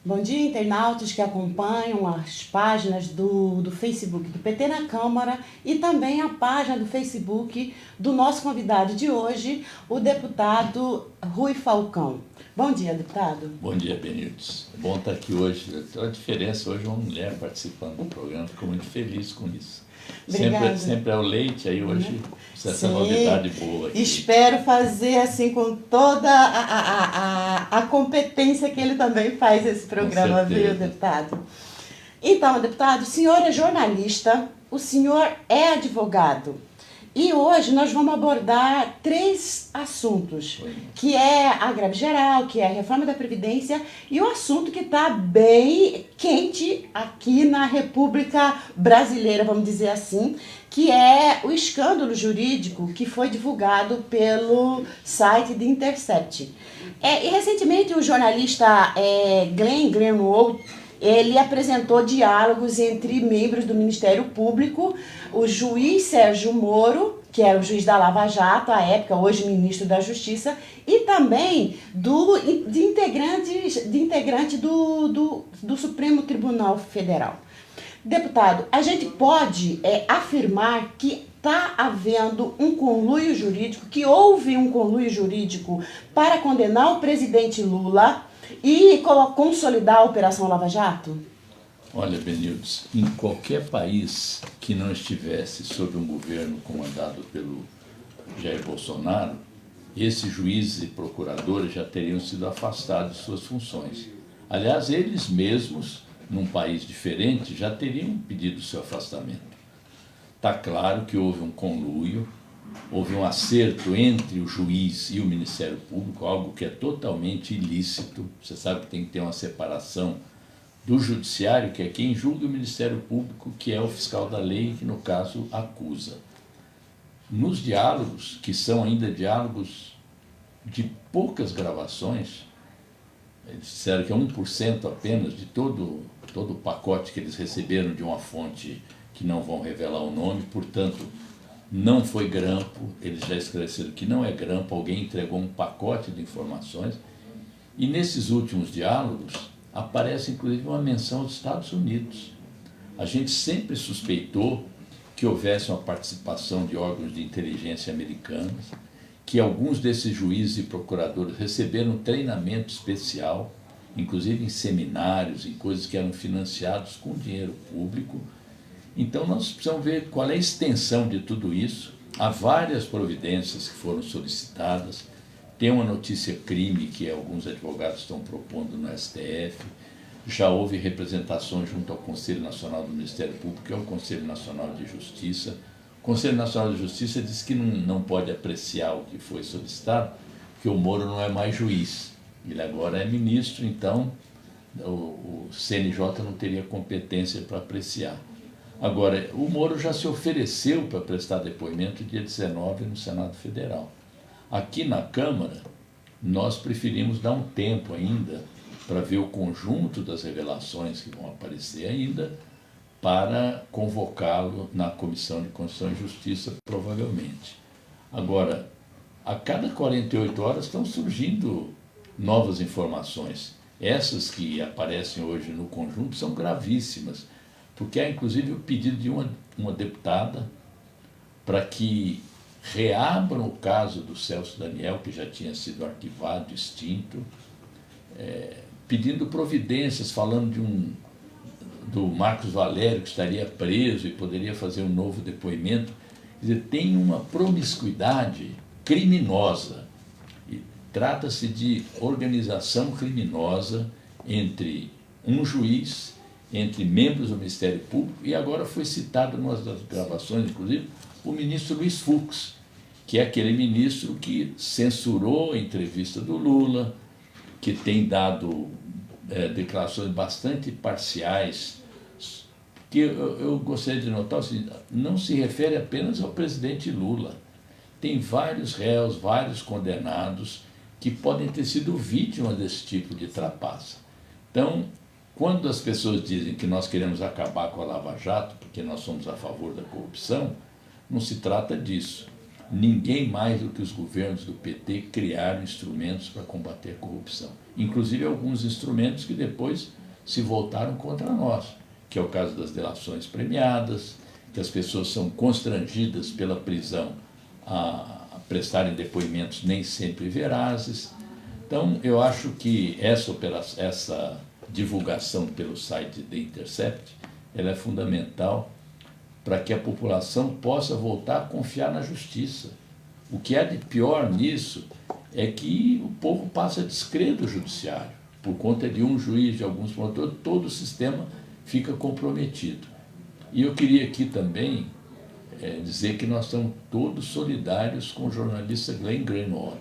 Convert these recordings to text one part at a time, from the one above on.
Bom dia, internautas que acompanham as páginas do Facebook do PT na Câmara e também a página do Facebook do nosso convidado de hoje, o deputado Rui Falcão. Bom dia, deputado. Bom dia, Benildes. É bom estar aqui hoje. A diferença hoje é uma mulher participando do programa, fico muito feliz com isso. Sempre é o leite, aí hoje essa novidade boa aqui. Espero fazer assim com toda a competência que ele também faz esse programa, viu, deputado? Então, deputado, o senhor é jornalista, o senhor é advogado. E hoje nós vamos abordar 3 assuntos, que é a greve geral, que é a reforma da Previdência e o assunto que está bem quente aqui na República Brasileira, vamos dizer assim, que é o escândalo jurídico que foi divulgado pelo site The Intercept. E recentemente o jornalista Glenn Greenwald, ele apresentou diálogos entre membros do Ministério Público, o juiz Sérgio Moro, que era o juiz da Lava Jato à época, hoje ministro da Justiça, e também de integrante do Supremo Tribunal Federal. Deputado, a gente pode afirmar que está havendo um conluio jurídico, que houve um conluio jurídico para condenar o presidente Lula e consolidar a Operação Lava Jato? Olha, Benildes, em qualquer país que não estivesse sob um governo comandado pelo Jair Bolsonaro, esses juízes e procuradores já teriam sido afastados de suas funções. Aliás, eles mesmos, num país diferente, já teriam pedido seu afastamento. Está claro que houve um conluio, houve um acerto entre o juiz e o Ministério Público, algo que é totalmente ilícito. Você sabe que tem que ter uma separação do Judiciário, que é quem julga, o Ministério Público, que é o fiscal da lei, que no caso acusa. Nos diálogos, que são ainda diálogos de poucas gravações, eles disseram que é 1% apenas de todo o pacote que eles receberam de uma fonte que não vão revelar o nome, portanto, não foi grampo, eles já esclareceram que não é grampo, alguém entregou um pacote de informações, e nesses últimos diálogos aparece inclusive uma menção aos Estados Unidos. A gente sempre suspeitou que houvesse uma participação de órgãos de inteligência americanos, que alguns desses juízes e procuradores receberam treinamento especial, inclusive em seminários, em coisas que eram financiados com dinheiro público. Então nós precisamos ver qual é a extensão de tudo isso. Há várias providências que foram solicitadas, tem uma notícia crime que alguns advogados estão propondo no STF, já houve representações junto ao Conselho Nacional do Ministério Público, que é o Conselho Nacional de Justiça. O Conselho Nacional de Justiça diz que não pode apreciar o que foi solicitado, porque o Moro não é mais juiz, ele agora é ministro, então o CNJ não teria competência para apreciar. Agora, o Moro já se ofereceu para prestar depoimento dia 19 no Senado Federal. Aqui na Câmara, nós preferimos dar um tempo ainda para ver o conjunto das revelações que vão aparecer ainda, para convocá-lo na Comissão de Constituição e Justiça, provavelmente. Agora, a cada 48 horas estão surgindo novas informações. Essas que aparecem hoje no conjunto são gravíssimas, porque há inclusive o pedido de uma deputada para que reabram o caso do Celso Daniel, que já tinha sido arquivado, extinto, pedindo providências, falando do Marcos Valério, que estaria preso e poderia fazer um novo depoimento. Quer dizer, tem uma promiscuidade criminosa, e trata-se de organização criminosa entre um juiz, entre membros do Ministério Público, e agora foi citado em uma das gravações, inclusive, o ministro Luiz Fux, que é aquele ministro que censurou a entrevista do Lula, que tem dado declarações bastante parciais, que eu gostaria de notar, assim, não se refere apenas ao presidente Lula. Tem vários réus, vários condenados que podem ter sido vítimas desse tipo de trapaça. Então, quando as pessoas dizem que nós queremos acabar com a Lava Jato, porque nós somos a favor da corrupção, não se trata disso. ninguém mais do que os governos do PT criaram instrumentos para combater a corrupção. Inclusive alguns instrumentos que depois se voltaram contra nós, que é o caso das delações premiadas, que as pessoas são constrangidas pela prisão a prestarem depoimentos nem sempre verazes. Então, eu acho que essa divulgação pelo site The Intercept, ela é fundamental para que a população possa voltar a confiar na justiça. O que há de pior nisso é que o povo passa a descrer do judiciário. Por conta de um juiz, de alguns promotores, todo o sistema fica comprometido. E eu queria aqui também dizer que nós estamos todos solidários com o jornalista Glenn Greenwald.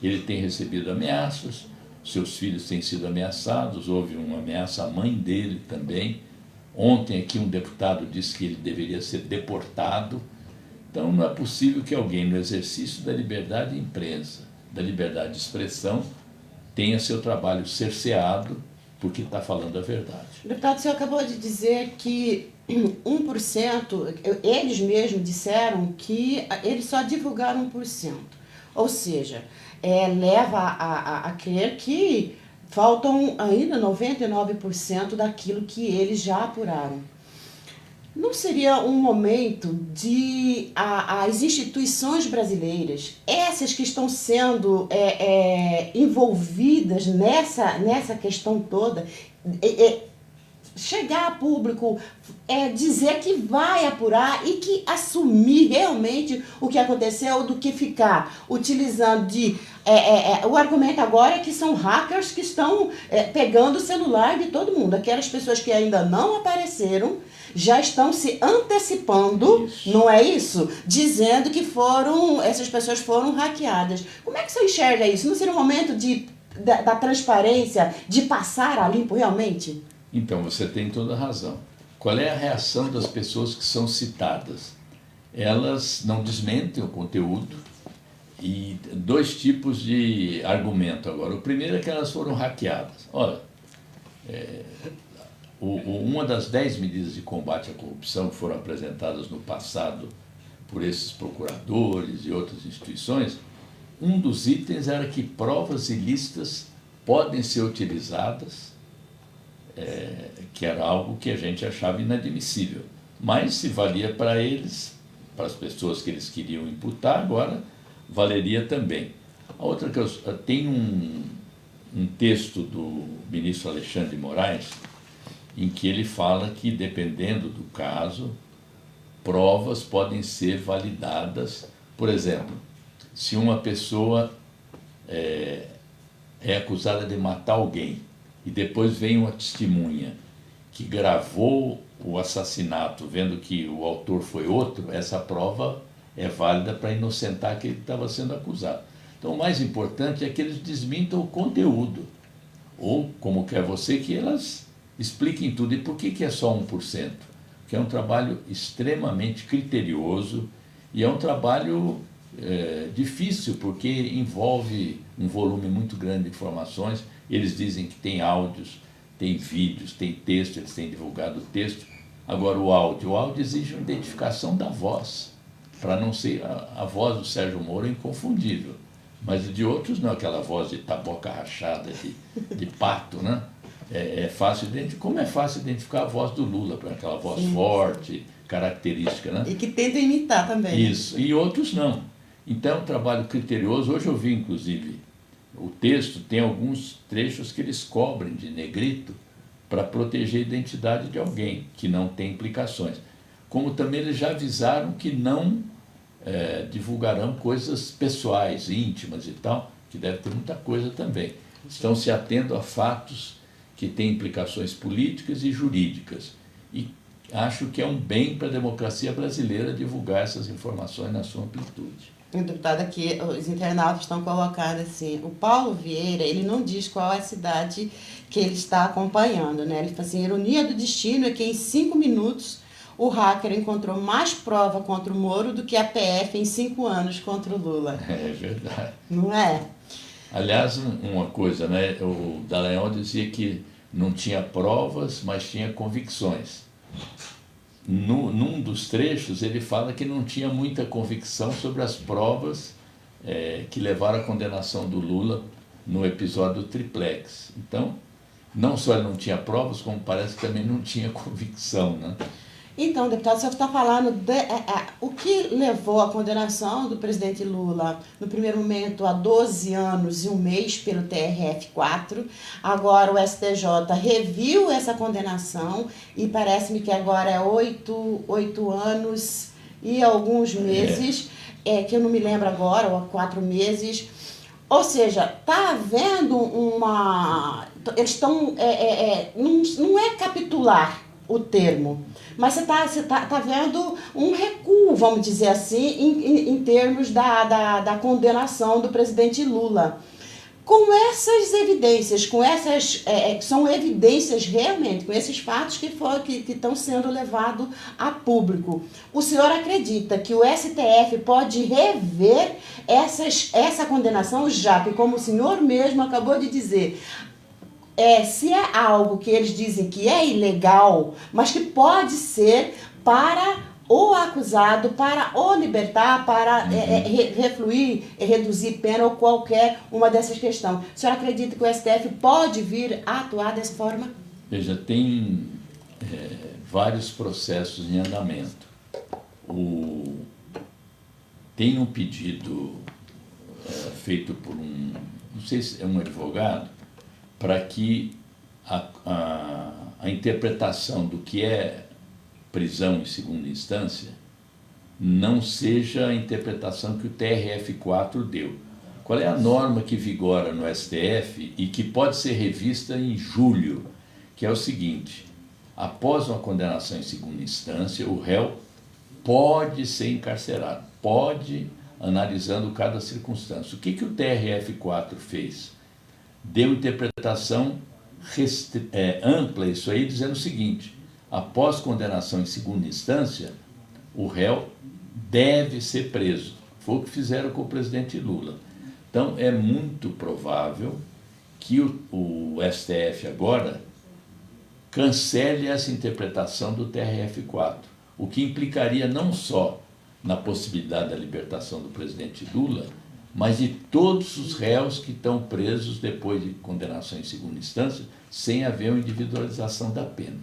Ele tem recebido ameaças, seus filhos têm sido ameaçados, houve uma ameaça à mãe dele também. Ontem aqui um deputado disse que ele deveria ser deportado. Então não é possível que alguém no exercício da liberdade de imprensa, da liberdade de expressão, tenha seu trabalho cerceado porque está falando a verdade. Deputado, o senhor acabou de dizer que 1%, eles mesmos disseram que eles só divulgaram 1%. Ou seja, leva a crer que faltam ainda 99% daquilo que eles já apuraram. Não seria um momento de as instituições brasileiras, essas que estão sendo envolvidas nessa questão toda, chegar a público, dizer que vai apurar e que assumir realmente o que aconteceu, do que ficar utilizando o argumento agora é que são hackers que estão pegando o celular de todo mundo. Aquelas pessoas que ainda não apareceram já estão se antecipando, isso. Não é isso? Dizendo que essas pessoas foram hackeadas. Como é que você enxerga isso? Não seria um momento da transparência, de passar a limpo realmente? Então, você tem toda a razão. Qual é a reação das pessoas que são citadas? Elas não desmentem o conteúdo e dois tipos de argumento agora. O primeiro é que elas foram hackeadas. Olha, uma das 10 medidas de combate à corrupção que foram apresentadas no passado por esses procuradores e outras instituições, um dos itens era que provas ilícitas podem ser utilizadas, que era algo que a gente achava inadmissível. Mas se valia para eles, para as pessoas que eles queriam imputar, agora valeria também. A outra que tem um texto do ministro Alexandre de Moraes, em que ele fala que, dependendo do caso, provas podem ser validadas. Por exemplo, se uma pessoa é acusada de matar alguém e depois vem uma testemunha que gravou o assassinato vendo que o autor foi outro, essa prova é válida para inocentar aquele que estava sendo acusado. Então, o mais importante é que eles desmintam o conteúdo, ou, como quer você, que elas expliquem tudo. E por que é só 1%? Porque é um trabalho extremamente criterioso e é um trabalho difícil, porque envolve um volume muito grande de informações. Eles dizem que tem áudios, tem vídeos, tem texto, eles têm divulgado o texto. Agora, o áudio exige uma identificação da voz, para não ser a voz do Sérgio Moro é inconfundível, mas de outros não, aquela voz de taboca rachada, de pato, né? É fácil identificar, como é fácil identificar a voz do Lula, aquela voz forte, característica, né? E que tenta imitar também. Isso, e outros não. Então, é um trabalho criterioso. Hoje eu vi, inclusive, o texto tem alguns trechos que eles cobrem de negrito para proteger a identidade de alguém, que não tem implicações. Como também eles já avisaram que não divulgarão coisas pessoais, íntimas e tal, que deve ter muita coisa também. Estão se atendo a fatos que têm implicações políticas e jurídicas. E acho que é um bem para a democracia brasileira divulgar essas informações na sua amplitude. Deputado, aqui os internautas estão colocando assim, o Paulo Vieira, ele não diz qual é a cidade que ele está acompanhando, né? Ele fala assim, ironia do destino é que em 5 minutos o hacker encontrou mais prova contra o Moro do que a PF em 5 anos contra o Lula. É verdade. Não é? Aliás, uma coisa, né? O Dallagnol dizia que não tinha provas, mas tinha convicções. num dos trechos, ele fala que não tinha muita convicção sobre as provas que levaram à condenação do Lula no episódio do Triplex. Então, não só ele não tinha provas, como parece que também não tinha convicção, né? Então, deputado, você está falando o que levou à condenação do presidente Lula, no primeiro momento, a 12 anos e 1 mês pelo TRF-4. Agora o STJ reviu essa condenação e parece-me que agora é 8 anos e alguns meses, que eu não me lembro agora, ou 4 meses. Ou seja, está havendo uma... Eles estão... não é capitular o termo, mas você tá vendo um recuo, vamos dizer assim, em termos da condenação do presidente Lula. Com essas evidências, são evidências realmente, com esses fatos que estão sendo levados a público, o senhor acredita que o STF pode rever essa condenação, já que, como o senhor mesmo acabou de dizer, se é algo que eles dizem que é ilegal, mas que pode ser para o acusado, para o libertar, para refluir, reduzir pena ou qualquer uma dessas questões. O senhor acredita que o STF pode vir a atuar dessa forma? Veja, tem vários processos em andamento. Tem um pedido feito por não sei se é um advogado, para que a interpretação do que é prisão em segunda instância não seja a interpretação que o TRF-4 deu. Qual é a norma que vigora no STF e que pode ser revista em julho? Que é o seguinte: após uma condenação em segunda instância, o réu pode ser encarcerado, pode, analisando cada circunstância. O que o TRF-4 fez? Deu interpretação ampla isso aí, dizendo o seguinte: após condenação em segunda instância, o réu deve ser preso. Foi o que fizeram com o presidente Lula. Então, é muito provável que o STF agora cancele essa interpretação do TRF-4, o que implicaria não só na possibilidade da libertação do presidente Lula, mas de todos os réus que estão presos depois de condenação em segunda instância, sem haver uma individualização da pena.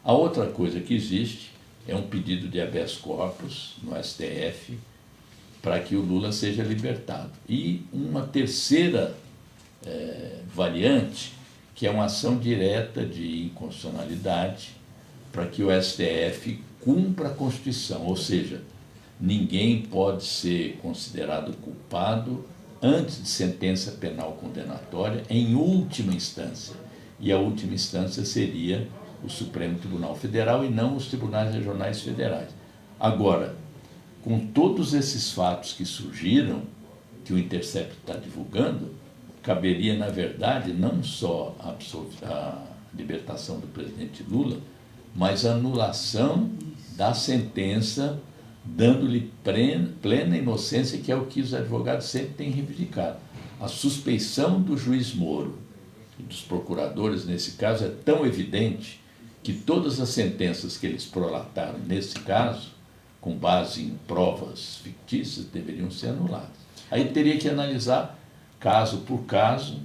A outra coisa que existe é um pedido de habeas corpus no STF para que o Lula seja libertado. E uma terceira variante, que é uma ação direta de inconstitucionalidade para que o STF cumpra a Constituição, ou seja, ninguém pode ser considerado culpado antes de sentença penal condenatória em última instância. E a última instância seria o Supremo Tribunal Federal e não os tribunais regionais federais. Agora, com todos esses fatos que surgiram, que o Intercept está divulgando, caberia, na verdade, não só a libertação do presidente Lula, mas a anulação da sentença, dando-lhe plena inocência, que é o que os advogados sempre têm reivindicado. A suspeição do juiz Moro e dos procuradores, nesse caso, é tão evidente que todas as sentenças que eles prolataram nesse caso, com base em provas fictícias, deveriam ser anuladas. Aí teria que analisar caso por caso,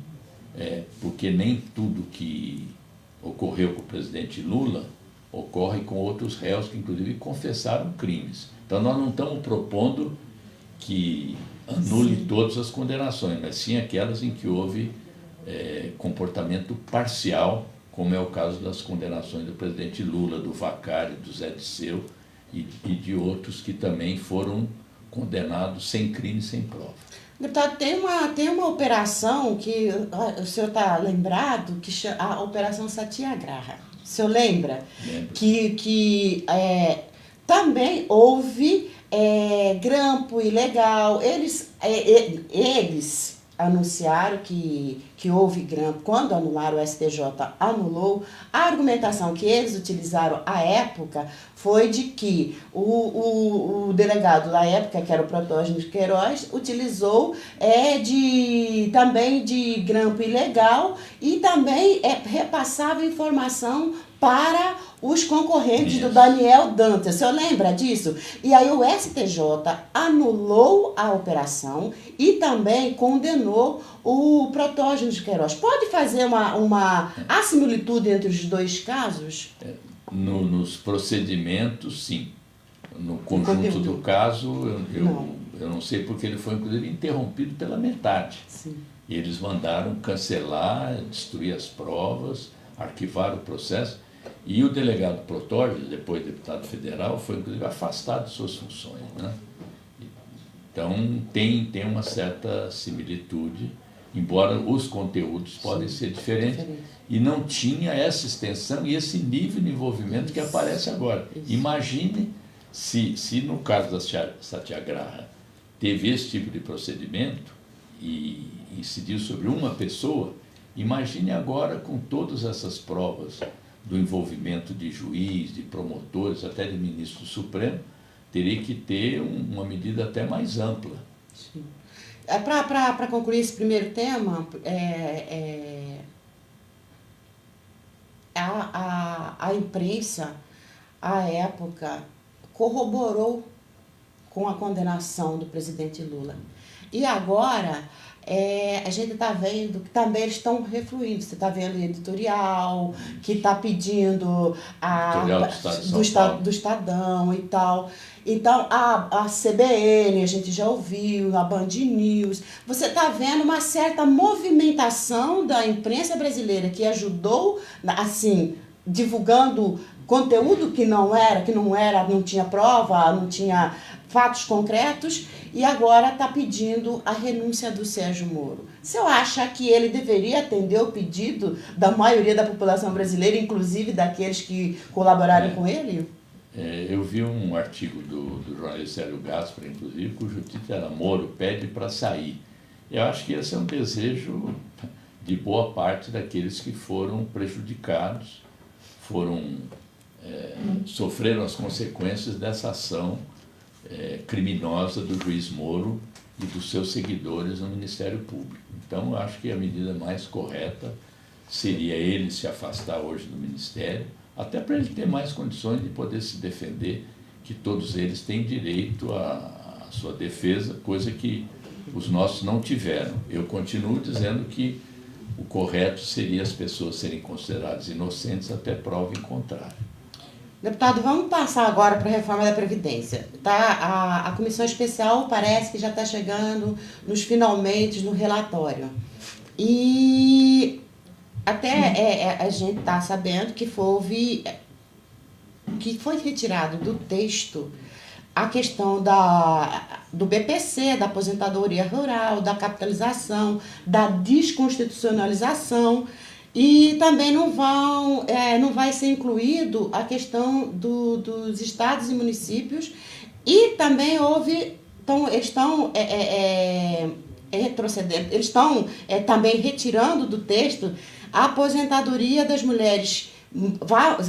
porque nem tudo que ocorreu com o presidente Lula ocorre com outros réus que, inclusive, confessaram crimes. Então, nós não estamos propondo que anule todas as condenações, mas sim aquelas em que houve comportamento parcial, como é o caso das condenações do presidente Lula, do Vacari, do Zé Disseu e de outros que também foram condenados sem crime, sem prova. Deputado, tem uma operação que o senhor está lembrado, que a Operação Satyagraha. O senhor lembra? Lembro. Que também houve grampo ilegal. Eles anunciaram que houve grampo. Quando anularam, o STJ anulou. A argumentação que eles utilizaram à época foi de que o delegado da época, que era o Protógenes Queiroz, utilizou também de grampo ilegal e também repassava informação para os concorrentes do Daniel Dantas. O senhor lembra disso? E aí o STJ anulou a operação e também condenou o Protógenes de Queiroz. Pode fazer uma assimilitude entre os dois casos? Nos procedimentos, sim. No conjunto do caso, eu não sei porque ele foi, inclusive, interrompido pela metade. Sim. E eles mandaram cancelar, destruir as provas, arquivar o processo. E o delegado Protógenes, depois deputado federal, foi, inclusive, afastado de suas funções, né? Então, tem uma certa similitude, embora os conteúdos podem ser diferentes. E não tinha essa extensão e esse nível de envolvimento que aparece agora. Imagine se no caso da Satyagraha teve esse tipo de procedimento e incidiu sobre uma pessoa, imagine agora com todas essas provas do envolvimento de juiz, de promotores, até de ministro do Supremo, teria que ter uma medida até mais ampla. Sim. Para concluir esse primeiro tema, a imprensa, à época, corroborou com a condenação do presidente Lula. E agora, a gente está vendo que também eles estão refluindo. Você está vendo editorial que está pedindo do Estadão e tal. Então, a CBN, a gente já ouviu, a Band News. Você está vendo uma certa movimentação da imprensa brasileira que ajudou, assim, divulgando conteúdo que não tinha prova, não tinha fatos concretos, e agora está pedindo a renúncia do Sérgio Moro. Você acha que ele deveria atender o pedido da maioria da população brasileira, inclusive daqueles que colaboraram com ele? Eu vi um artigo do jornalista Hélio Gaspar, inclusive, cujo título era Moro pede para sair. Eu acho que esse é um desejo de boa parte daqueles que foram prejudicados, sofreram as consequências dessa ação criminosa do juiz Moro e dos seus seguidores no Ministério Público. Então, eu acho que a medida mais correta seria ele se afastar hoje do Ministério, até para ele ter mais condições de poder se defender, que todos eles têm direito à sua defesa, coisa que os nossos não tiveram. Eu continuo dizendo que o correto seria as pessoas serem consideradas inocentes até prova em contrário. Deputado, vamos passar agora para a reforma da Previdência. Tá? A comissão especial parece que já está chegando nos finalmente no relatório. E até a gente está sabendo que foi retirado do texto a questão do BPC, da aposentadoria rural, da capitalização, da desconstitucionalização. E também não vai ser incluído a questão dos estados e municípios. E também eles estão retrocedendo, eles estão também retirando do texto a aposentadoria das mulheres.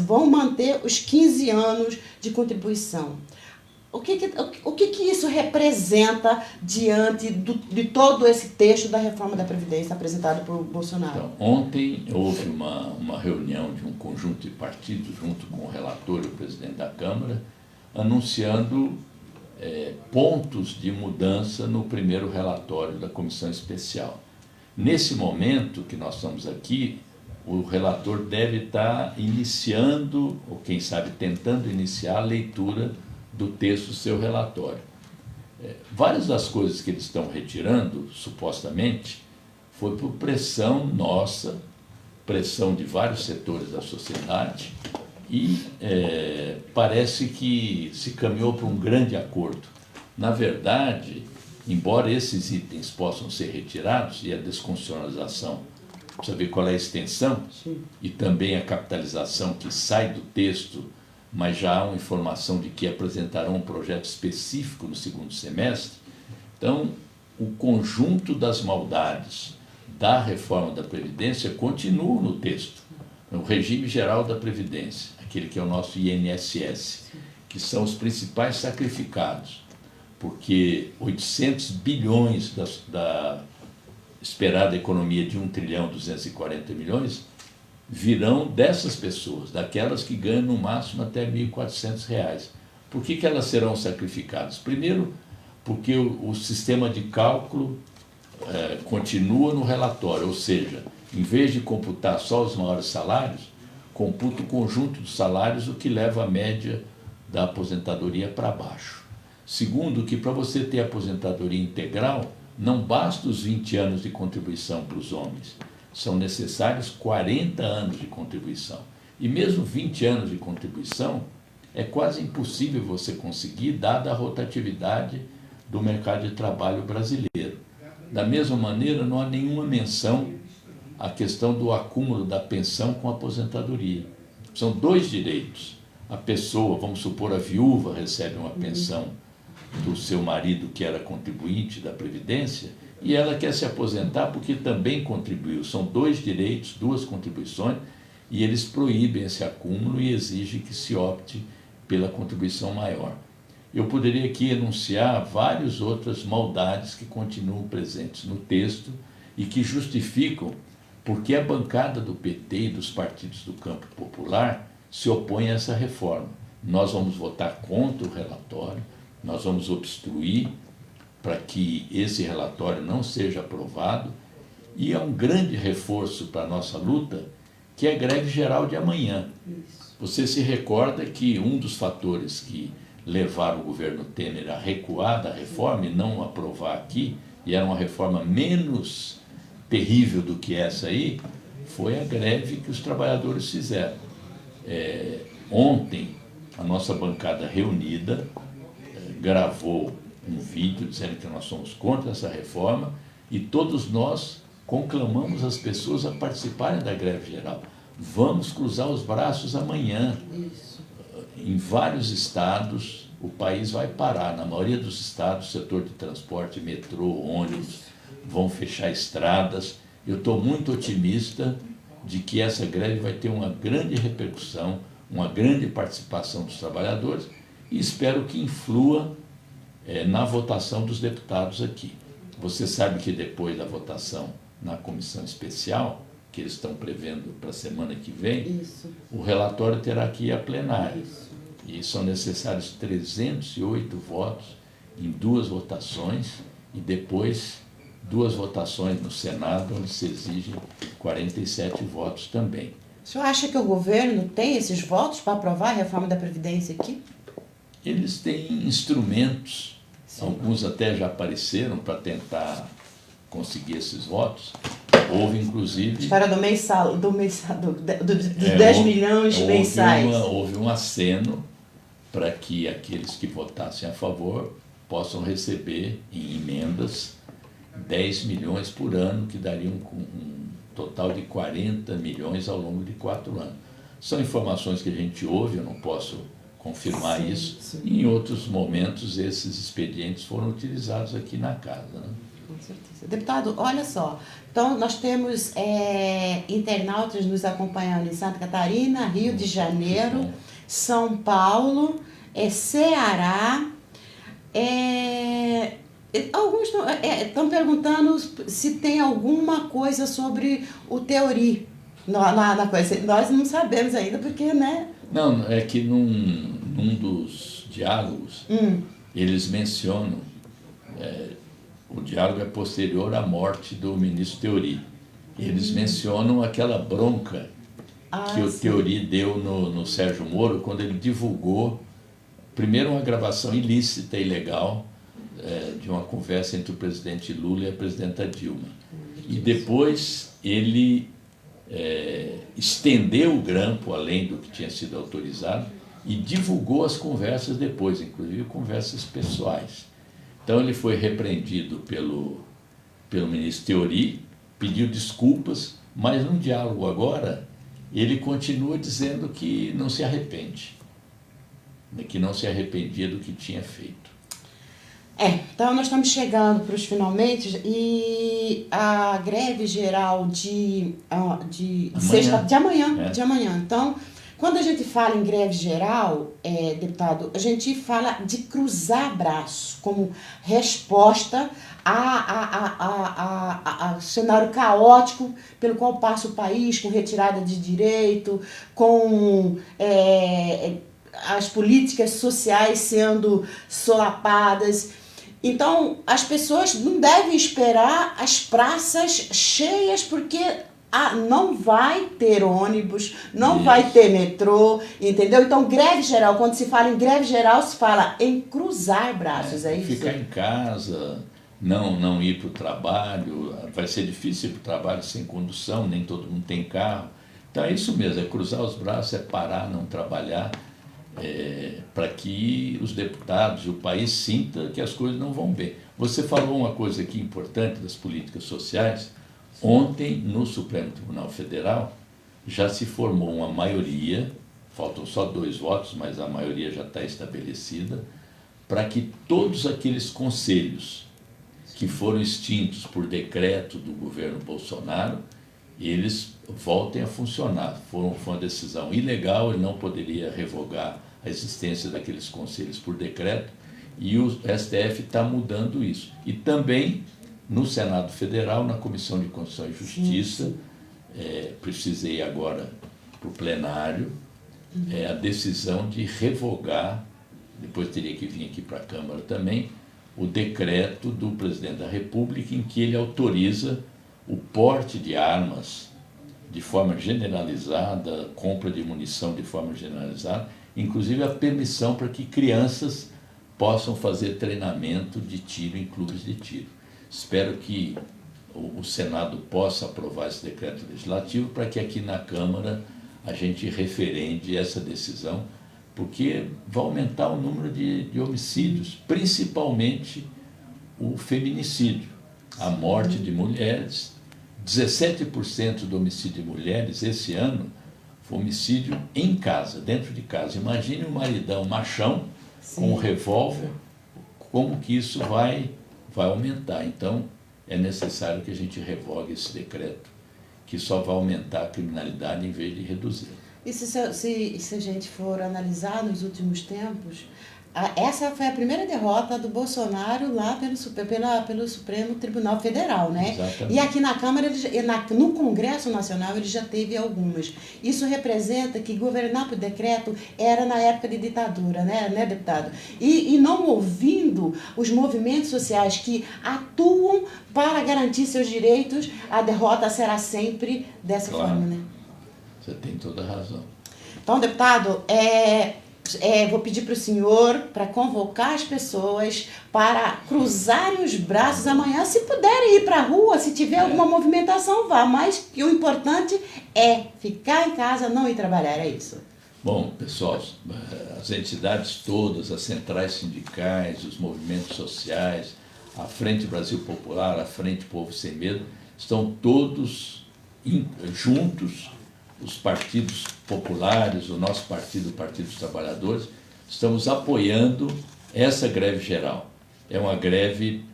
Vão manter os 15 anos de contribuição. O que isso representa diante de todo esse texto da reforma da Previdência apresentado por Bolsonaro? Então, ontem houve uma reunião de um conjunto de partidos, junto com o relator e o presidente da Câmara, anunciando pontos de mudança no primeiro relatório da Comissão Especial. Nesse momento que nós estamos aqui, o relator deve estar iniciando, ou quem sabe tentando iniciar a leitura do texto do seu relatório. Várias das coisas que eles estão retirando, supostamente, foi por pressão nossa, pressão de vários setores da sociedade, e parece que se caminhou para um grande acordo. Na verdade, embora esses itens possam ser retirados, e a desconstitucionalização, precisa ver qual é a extensão, sim, e também a capitalização que sai do texto, mas já há uma informação de que apresentarão um projeto específico no segundo semestre. Então, o conjunto das maldades da reforma da Previdência continua no texto. O regime geral da Previdência, aquele que é o nosso INSS, que são os principais sacrificados, porque 800 bilhões da esperada economia de 1 trilhão 240 milhões virão dessas pessoas, daquelas que ganham no máximo até R$ 1.400. Por que elas serão sacrificadas? Primeiro, porque o sistema de cálculo continua no relatório, ou seja, em vez de computar só os maiores salários, computa o conjunto dos salários, o que leva a média da aposentadoria para baixo. Segundo, que para você ter aposentadoria integral, não basta os 20 anos de contribuição para os homens, são necessários 40 anos de contribuição. E mesmo 20 anos de contribuição é quase impossível você conseguir, dada a rotatividade do mercado de trabalho brasileiro. Da mesma maneira, não há nenhuma menção à questão do acúmulo da pensão com a aposentadoria. São dois direitos. A pessoa, vamos supor, a viúva recebe uma pensão do seu marido que era contribuinte da Previdência e ela quer se aposentar porque também contribuiu. São dois direitos, duas contribuições, e eles proíbem esse acúmulo e exigem que se opte pela contribuição maior. Eu poderia aqui enunciar várias outras maldades que continuam presentes no texto e que justificam porque a bancada do PT e dos partidos do campo popular se opõem a essa reforma. Nós vamos votar contra o relatório, nós vamos obstruir para que esse relatório não seja aprovado, e é um grande reforço para a nossa luta, que é a greve geral de amanhã. Você se recorda que um dos fatores que levaram o governo Temer a recuar da reforma e não aprovar aqui, e era uma reforma menos terrível do que essa aí, foi a greve que os trabalhadores fizeram. Ontem, a nossa bancada reunida gravou um vídeo dizendo que nós somos contra essa reforma e todos nós conclamamos as pessoas a participarem da greve geral. Vamos cruzar os braços amanhã. Em vários estados, o país vai parar. Na maioria dos estados, o setor de transporte, metrô, ônibus, vão fechar estradas. Eu estou muito otimista de que essa greve vai ter uma grande repercussão, uma grande participação dos trabalhadores e espero que influa na votação dos deputados aqui. Você sabe que depois da votação na comissão especial, que eles estão prevendo para a semana que vem, o relatório terá que ir a plenário. E são necessários 308 votos em 2 votações e depois 2 votações no Senado, onde se exigem 47 votos também. O senhor acha que o governo tem esses votos para aprovar a reforma da Previdência aqui? Eles têm instrumentos, alguns até já apareceram para tentar conseguir esses votos. Houve, inclusive... História dos 10 milhões mensais. Houve um aceno para que aqueles que votassem a favor possam receber em emendas 10 milhões por ano, que dariam um total de 40 milhões ao longo de 4 anos. São informações que a gente ouve, eu não posso confirmar isso. Sim. E em outros momentos esses expedientes foram utilizados aqui na casa, né? Com certeza. Deputado, olha só, então nós temos internautas nos acompanhando em Santa Catarina, Rio de Janeiro, São Paulo, Ceará, alguns estão perguntando se tem alguma coisa sobre o Teori na coisa. Nós não sabemos ainda porque, né? Não, é que num dos diálogos eles mencionam, o diálogo é posterior à morte do ministro Teori. Eles mencionam aquela bronca que o Teori deu no Sérgio Moro quando ele divulgou, primeiro, uma gravação ilícita e ilegal de uma conversa entre o presidente Lula e a presidenta Dilma. E depois ele estendeu o grampo além do que tinha sido autorizado e divulgou as conversas depois, inclusive conversas pessoais. Então ele foi repreendido pelo ministro Teori, pediu desculpas, mas no diálogo agora ele continua dizendo que não se arrepende, que não se arrependia do que tinha feito. Então nós estamos chegando para os finalmente e a greve geral de amanhã. Então Quando a gente fala em greve geral, deputado, a gente fala de cruzar braços como resposta ao cenário caótico pelo qual passa o país, com retirada de direito, com as políticas sociais sendo solapadas. Então, as pessoas não devem esperar as praças cheias, porque não vai ter ônibus, não vai ter metrô, entendeu? Então, greve geral, quando se fala em greve geral, se fala em cruzar braços, é isso? Ficar em casa, não ir para o trabalho, vai ser difícil ir para o trabalho sem condução, nem todo mundo tem carro. Então é isso mesmo, é cruzar os braços, é parar, não trabalhar, para que os deputados e o país sintam que as coisas não vão bem. Você falou uma coisa aqui importante das políticas sociais. Ontem, no Supremo Tribunal Federal, já se formou uma maioria, faltam só 2 votos, mas a maioria já está estabelecida, para que todos aqueles conselhos que foram extintos por decreto do governo Bolsonaro, eles voltem a funcionar. Foi uma decisão ilegal, ele não poderia revogar a existência daqueles conselhos por decreto, e o STF está mudando isso. E também, no Senado Federal, na Comissão de Constituição e Justiça, precisei agora para o plenário, a decisão de revogar, depois teria que vir aqui para a Câmara também, o decreto do presidente da República em que ele autoriza o porte de armas de forma generalizada, compra de munição de forma generalizada, inclusive a permissão para que crianças possam fazer treinamento de tiro em clubes de tiro. Espero que o Senado possa aprovar esse decreto legislativo para que aqui na Câmara a gente referende essa decisão, porque vai aumentar o número de homicídios, principalmente o feminicídio, a morte de mulheres. 17% do homicídio de mulheres esse ano foi homicídio em casa, dentro de casa. Imagine um maridão machão com um revólver, como que isso vai aumentar. Então, é necessário que a gente revogue esse decreto, que só vai aumentar a criminalidade em vez de reduzir. E se a gente for analisar nos últimos tempos, essa foi a primeira derrota do Bolsonaro lá pelo Supremo Tribunal Federal, né? Exatamente. E aqui na Câmara, no Congresso Nacional, ele já teve algumas. Isso representa que governar por decreto era na época de ditadura, né deputado? E não ouvindo os movimentos sociais que atuam para garantir seus direitos, a derrota será sempre dessa forma, né? Você tem toda a razão. Então, deputado, vou pedir para o senhor para convocar as pessoas para cruzarem os braços amanhã. Se puderem ir para a rua, se tiver alguma movimentação, vá. Mas o importante é ficar em casa, não ir trabalhar, é isso. Bom, pessoal, as entidades todas, as centrais sindicais, os movimentos sociais, a Frente Brasil Popular, a Frente Povo Sem Medo, estão todos juntos. Os partidos populares, o nosso partido, o Partido dos Trabalhadores, estamos apoiando essa greve geral. É uma greve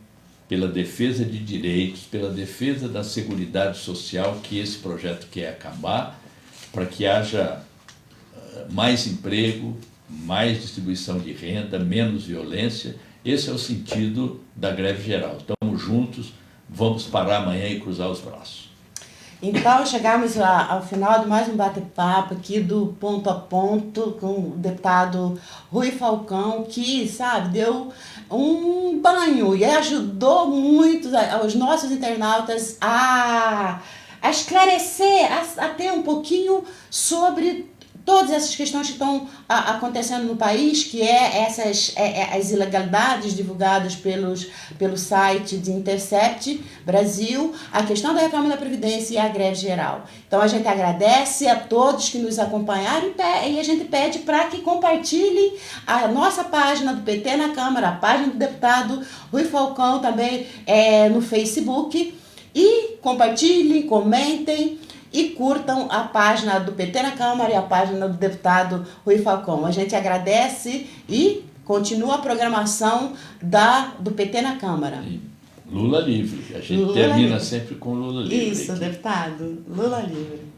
pela defesa de direitos, pela defesa da seguridade social que esse projeto quer acabar, para que haja mais emprego, mais distribuição de renda, menos violência. Esse é o sentido da greve geral. Estamos juntos, vamos parar amanhã e cruzar os braços. Então, chegamos ao final de mais um bate-papo aqui do Ponto a Ponto com o deputado Rui Falcão, que, deu um banho e ajudou muito os nossos internautas a esclarecer, a ter um pouquinho sobre todas essas questões que estão acontecendo no país, que as ilegalidades divulgadas pelo site de Intercept Brasil, a questão da reforma da Previdência e a greve geral. Então, a gente agradece a todos que nos acompanharam e a gente pede para que compartilhem a nossa página do PT na Câmara, a página do deputado Rui Falcão também no Facebook, e compartilhem, comentem e curtam a página do PT na Câmara e a página do deputado Rui Falcão. A gente agradece e continua a programação do PT na Câmara. E Lula livre. A gente termina sempre com Lula livre. Isso, deputado. Lula livre.